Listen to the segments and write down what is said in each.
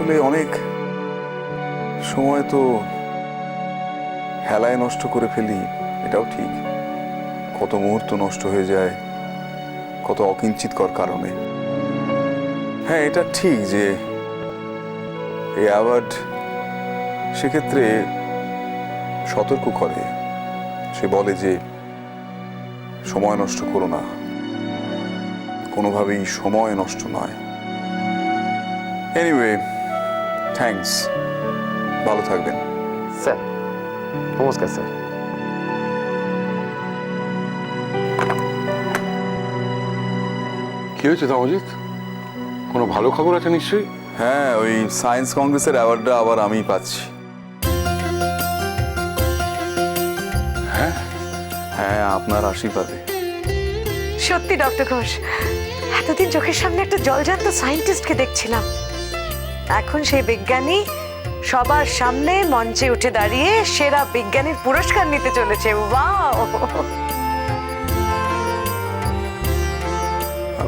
আসলে অনেক সময় তো হেলায় নষ্ট করে ফেলি, এটাও ঠিক। কত মুহূর্ত নষ্ট হয়ে যায় কত অকিঞ্চিতকর কারণে। হ্যাঁ, এটা ঠিক যে এই অ্যাওয়ার্ড সেক্ষেত্রে সতর্ক করে। সে বলে যে সময় নষ্ট করো না, কোনোভাবেই সময় নষ্ট নয়। এনিওয়ে, থ্যাঙ্কস, ভালো থাকবেন। স্যার নমস্কার স্যার। কি হয়েছে তামজিৎ? কোনো ভালো খবর আছে নিশ্চয়ই? হ্যাঁ, ওই সায়েন্স কংগ্রেসের অ্যাওয়ার্ডটা আবার আমি পাচ্ছি। হ্যাঁ হ্যাঁ, আপনার আশীর্বাদে। সত্যি ডক্টর ঘোষ, এতদিন চোখের সামনে একটা জলজান্ত সায়েন্টিস্টকে দেখছিলাম, এখন সেই বিজ্ঞানী সবার সামনে মঞ্চে উঠে দাঁড়িয়ে সেরা বিজ্ঞানীর পুরস্কার নিতে চলেছে। ওয়াও!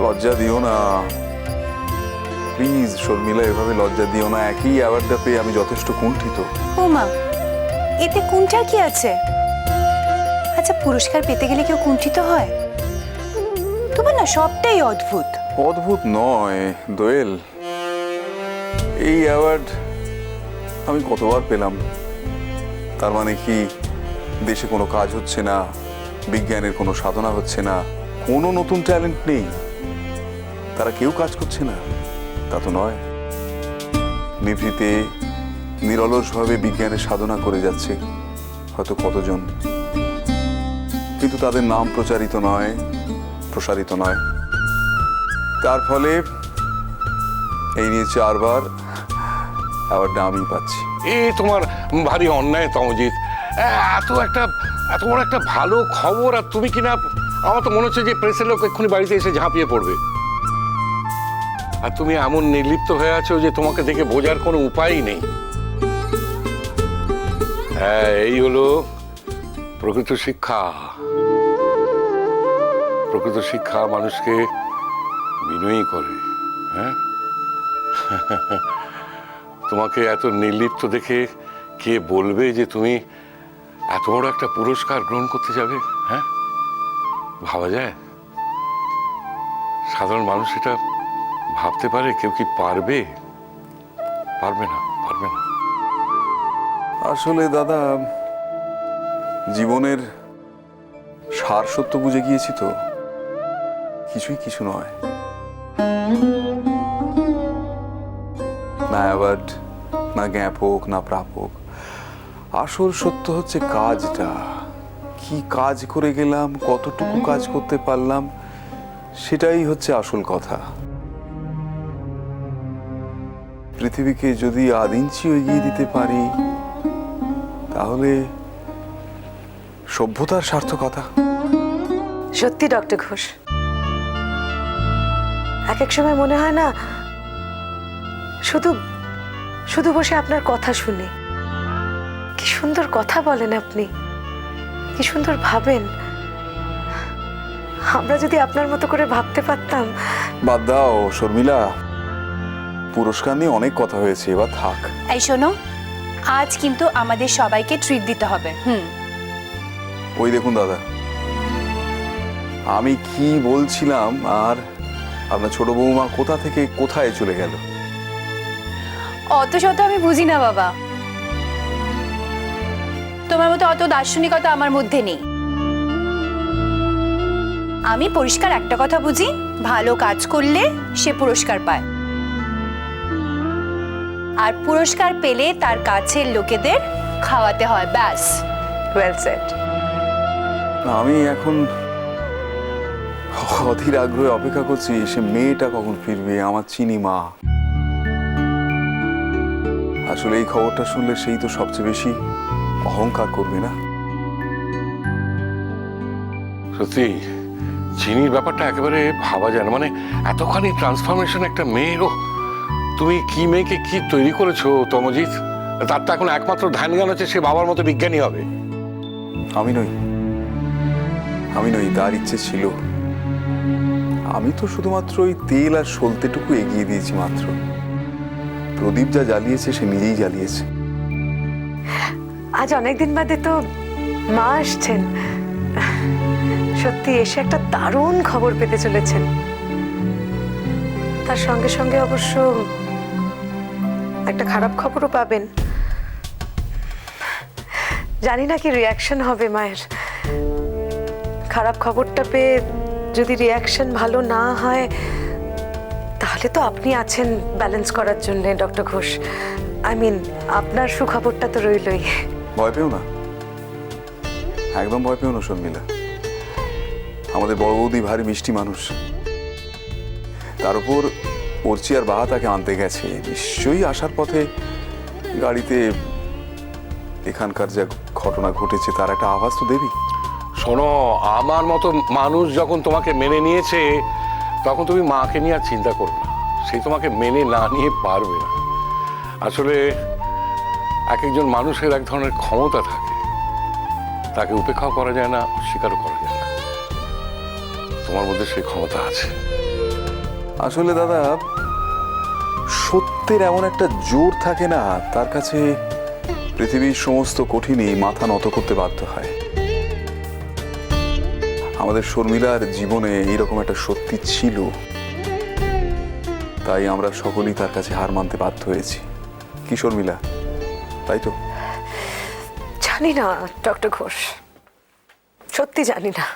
লজ্জা দিও না প্লিজ শর্মিলা, এভাবে লজ্জা দিও না। একই অ্যাওয়ার্ডটা পেয়ে আমি যথেষ্ট কুণ্ঠিত। ও মা, এতে কোনটার কি আছে? আচ্ছা, পুরস্কার পেতে গেলে কেউ কুণ্ঠিত হয়? তোমার না সবটাই অদ্ভুত। অদ্ভুত নয় দোয়েল, এই অ্যাওয়ার্ড আমি কতবার পেলাম। তার মানে কি দেশে কোনো কাজ হচ্ছে না, বিজ্ঞানের কোনো সাধনা হচ্ছে না, কোনো নতুন ট্যালেন্ট নেই, তারা কেউ কাজ করছে না? তা তো নয়। নিভৃতে নিরলসভাবে বিজ্ঞানের সাধনা করে যাচ্ছে হয়তো কতজন, কিন্তু তাদের নাম প্রচারিত নয়, প্রসারিত নয়। তার ফলে এই নিয়ে 4 বার অ্যাওয়ার্ডটা আমি পাচ্ছি। এ তোমার ভারী অন্যায় তামজিৎ। এত বড় একটা ভালো খবর আর তুমি কিনা, আমার তো মনে হচ্ছে যে প্রেসের লোক এক্ষুনি বাড়িতে এসে ঝাঁপিয়ে পড়বে। আর তুমি এমন নির্লিপ্ত হয়ে আছো যে তোমাকে দেখে বোঝার কোনো উপায়ই নেই। হ্যাঁ, এই হলো প্রকৃত শিক্ষা। প্রকৃত শিক্ষা মানুষকে বিনয়ী করে। হ্যাঁ, তোমাকে এত নির্লিপ্ত দেখে কে বলবে যে তুমি এত বড় একটা পুরস্কার গ্রহণ করতে যাবে? হ্যাঁ, ভাবা যায়? সাধারণ মানুষ এটা ভাবতে পারে? কেউ কি পারবে? পারবে না, পারবে না। আসলে দাদা, জীবনের সার সত্য বুঝে গিয়েছি তো, কিছুই কিছু নয়। না অ্যাওয়ার্ড, না জ্ঞাপক, না প্রাপক। আসল সত্য হচ্ছে কাজটা। কি কাজ করে গেলাম, কতটুকু কাজ করতে পারলাম, সেটাই হচ্ছে আসল কথা। পৃথিবীকে যদি 1 ইঞ্চিও এগিয়ে দিতে পারি, তাহলে সভ্যতার সার্থকতা। সত্যি ডক্টর ঘোষ, এক এক সময় মনে হয় না শুধু শুধু বসে আপনার কথা শুনি। কি সুন্দর কথা বলেন আপনি, কি সুন্দর ভাবেন। আমরা যদি আপনার মতো করে ভাবতে পারতাম। বাদ দাও শর্মিলা, পুরস্কার নিয়ে অনেক কথা হয়েছে, এবার থাক। এই শোনো, আজ কিন্তু আমাদের সবাইকে ট্রিট দিতে হবে। ওই দেখুন দাদা, আমি কি বলছিলাম আর আপনার ছোট বৌমা কোথা থেকে কোথায় চলে গেল। অত শত আমি বুঝি না বাবা, তোমার মতো অত দার্শনিকতা আমার মধ্যে নেই। আমি পরিষ্কার একটা কথা বুঝি, ভালো কাজ করলে সে পুরস্কার পায়, আর পুরস্কার পেলে তার কাছের লোকেদের খাওয়াতে হয়, ব্যাস। Well said. আমি এখন অধীর আগ্রহে অপেক্ষা করছি সে মেয়েটা কখন ফিরবে, আমার চিনি মা। আসলে এই খবরটা শুনলে সেই তো সবচেয়ে বেশি অহংকার করবে না? সত্যি চিনির ব্যাপারটা একেবারে ভাবা যায় না। মানে এতখানি ট্রান্সফরমেশন একটা মেয়েরও। তুমি কি মেয়েকে কি তৈরি করেছো তমজিৎ? তার তো এখন একমাত্র ধ্যান জ্ঞান হচ্ছে সে বাবার মতো বিজ্ঞানী হবে। আমি নই, তার ইচ্ছে ছিল। আমি তো শুধুমাত্র ওই তেল আর সলতেটুকু এগিয়ে দিয়েছি মাত্র। প্রদীপ যা জ্বালিয়েছে সে নিজেই জ্বালিয়েছে। আজ অনেকদিন বাদে তো মা আসছেন, সত্যি এসে একটা দারুণ খবর পেতে চলেছেন। তার সঙ্গে সঙ্গে অবশ্য একটা খারাপ খবরও পাবেন। জানি না কি রিয়াকশন হবে মায়ের। খারাপ খবরটা পেয়ে যদি রিয়াকশন ভালো না হয় তাহলে তো আপনি আছেন ব্যালেন্স করার জন্য ডক্টর ঘোষ। আই মিন আপনার সুখবরটা তো রইলই। ভয় পেও না, একদম ভয় পেও না শর্মিলা। আমাদের বড় বৌদি ভারী মিষ্টি মানুষ, তার উপর অর্চি আর বাহা তাকে আনতে গেছে। নিশ্চয়ই আসার পথে গাড়িতে এখানকার যা ঘটনা ঘটেছে তার একটা আভাস তো দেবি। শোনো, আমার মতো মানুষ যখন তোমাকে মেনে নিয়েছে তখন তুমি মাকে নিয়ে আর চিন্তা করো না। সে তোমাকে মেনে না নিয়ে পারবে না। আসলে এক একজন মানুষের এক ধরনের ক্ষমতা থাকে, তাকে উপেক্ষাও করা যায় না, অস্বীকারও করা যায় না। তোমার মধ্যে সেই ক্ষমতা আছে। আসলে দাদা, সত্যের এমন একটা জোর থাকে না, তার কাছে পৃথিবীর সমস্ত কঠিনই মাথা নত করতে বাধ্য হয়। আমাদের শর্মিলার জীবনে এইরকম একটা সত্যি ছিল, তাই আমরা সকলেই তার কাছে হার মানতে বাধ্য হয়েছি। কি শর্মিলা, তাই তো? জানি না ডক্টর ঘোষ, সত্যি জানি না।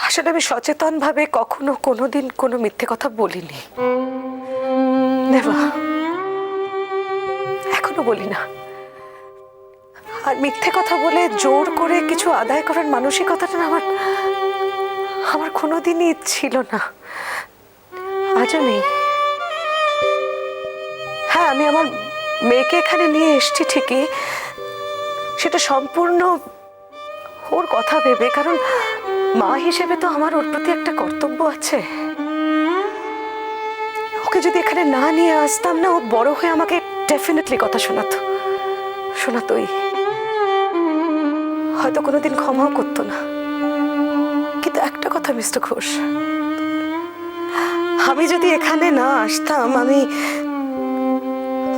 আসলে আমি সচেতনভাবে কখনো কোনোদিন কোনো মিথ্যে কথা বলিনি, নেভার, এখনো বলি না। আর মিথ্যে কথা বলে জোর করে কিছু আদায় করার মানসিকতাটা না আমার কোনোদিনই ছিল না, আজও নেই। হ্যাঁ, আমি আমার মেয়েকে এখানে নিয়ে এসেছি ঠিকই, সেটা সম্পূর্ণ ওর কথা ভেবে, কারণ মা হিসেবে তো আমার ওর প্রতি একটা কর্তব্য আছে। ওকে যদি এখানে না নিয়ে আসতাম না, ও বড় হয়ে আমাকে ডেফিনেটলি কথা শোনাতোই, হয়তো কোনোদিন ক্ষমাও করতো না। কিন্তু একটা কথা মিস্টার ঘোষ, আমি যদি এখানে না আসতাম,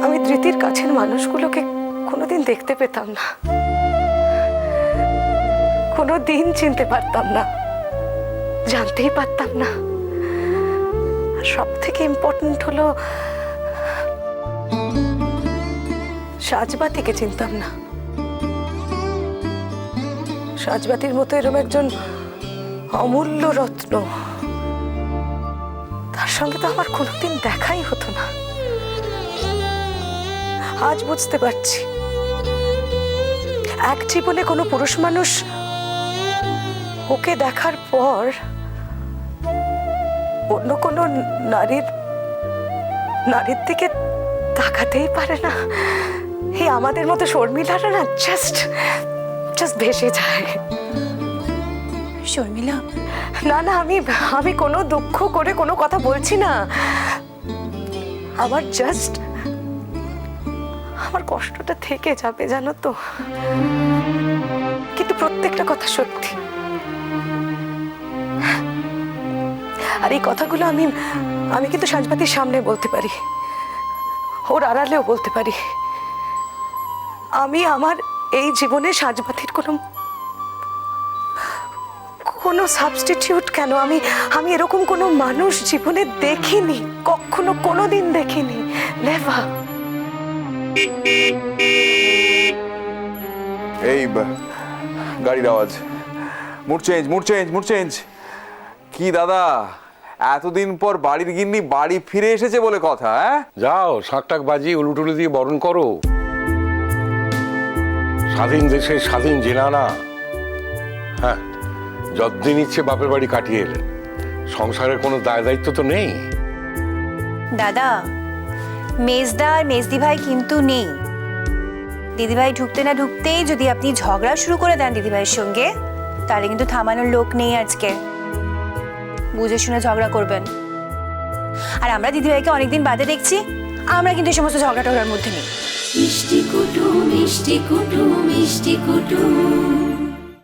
আমি ধৃতির কাছের মানুষগুলোকে কোনোদিন দেখতে পেতাম না, কোনোদিন চিনতে পারতাম না, জানতেই পারতাম না। আর সব থেকে ইম্পর্টেন্ট হলো সাজবাতিকে চিনতাম না। সাজবাতির মতো এরকম একজন অমূল্য রত্ন, তার সঙ্গে তো আমার কোনোদিন দেখাই হতো না। আজ বুঝতে পারছি, এক জীবনে কোনো পুরুষ মানুষ ওকে দেখার পর অন্য কোনো নারীর দিকে তাকাতেই পারে না। এই আমাদের মতো শর্মিলারা না জাস্ট ভেসে যায়। শর্মিলা, না না, আমি কোনো দুঃখ করে কোনো কথা বলছি না। আমার কষ্টটা থেকে যাবে, জানো তো, কিন্তু প্রত্যেকটা কথা সত্যি। আর এই কথাগুলো আমি কিন্তু সাজবাতির সামনে বলতে পারি, ওর আড়ালেও বলতে পারি। আমি আমার এই জীবনে সাজবাতির কোনো সাবস্টিটিউট কেন, আমি এরকম কোনো মানুষ জীবনে দেখিনি, কখনো কোনোদিন দেখিনি, নেভার। এই গাড়ির আওয়াজ, মুড চেঞ্জ। কি দাদা, এতদিন পর বাড়ির গিন্নি বাড়ি ফিরে এসেছে বলে কথা। হ্যাঁ, যাও, শাঁকটাক বাজিয়ে উলুটুলু দিয়ে বরণ করো। স্বাধীন দেশে স্বাধীন জেনানা। হ্যাঁ, যতদিন ইচ্ছে বাপের বাড়ি কাটিয়ে এলেন, সংসারের কোনো দায় দায়িত্ব তো নেই। দাদা, মেজদা আর মেজদি ভাই কিন্তু নেই। দিদিভাই ঢুকতে না ঢুকতেই যদি আপনি ঝগড়া শুরু করে দেন দিদিভাইয়ের সঙ্গে, তাহলে কিন্তু থামানোর লোক নেই আজকে। বুঝে শুনে ঝগড়া করবেন। আর আমরা দিদিভাইকে অনেকদিন বাদে দেখছি, আমরা কিন্তু এই সমস্ত ঝগড়া টগড়ার মধ্যে নেই। মিষ্টি কুটুম মিষ্টি কুটুম মিষ্টি কুটুম।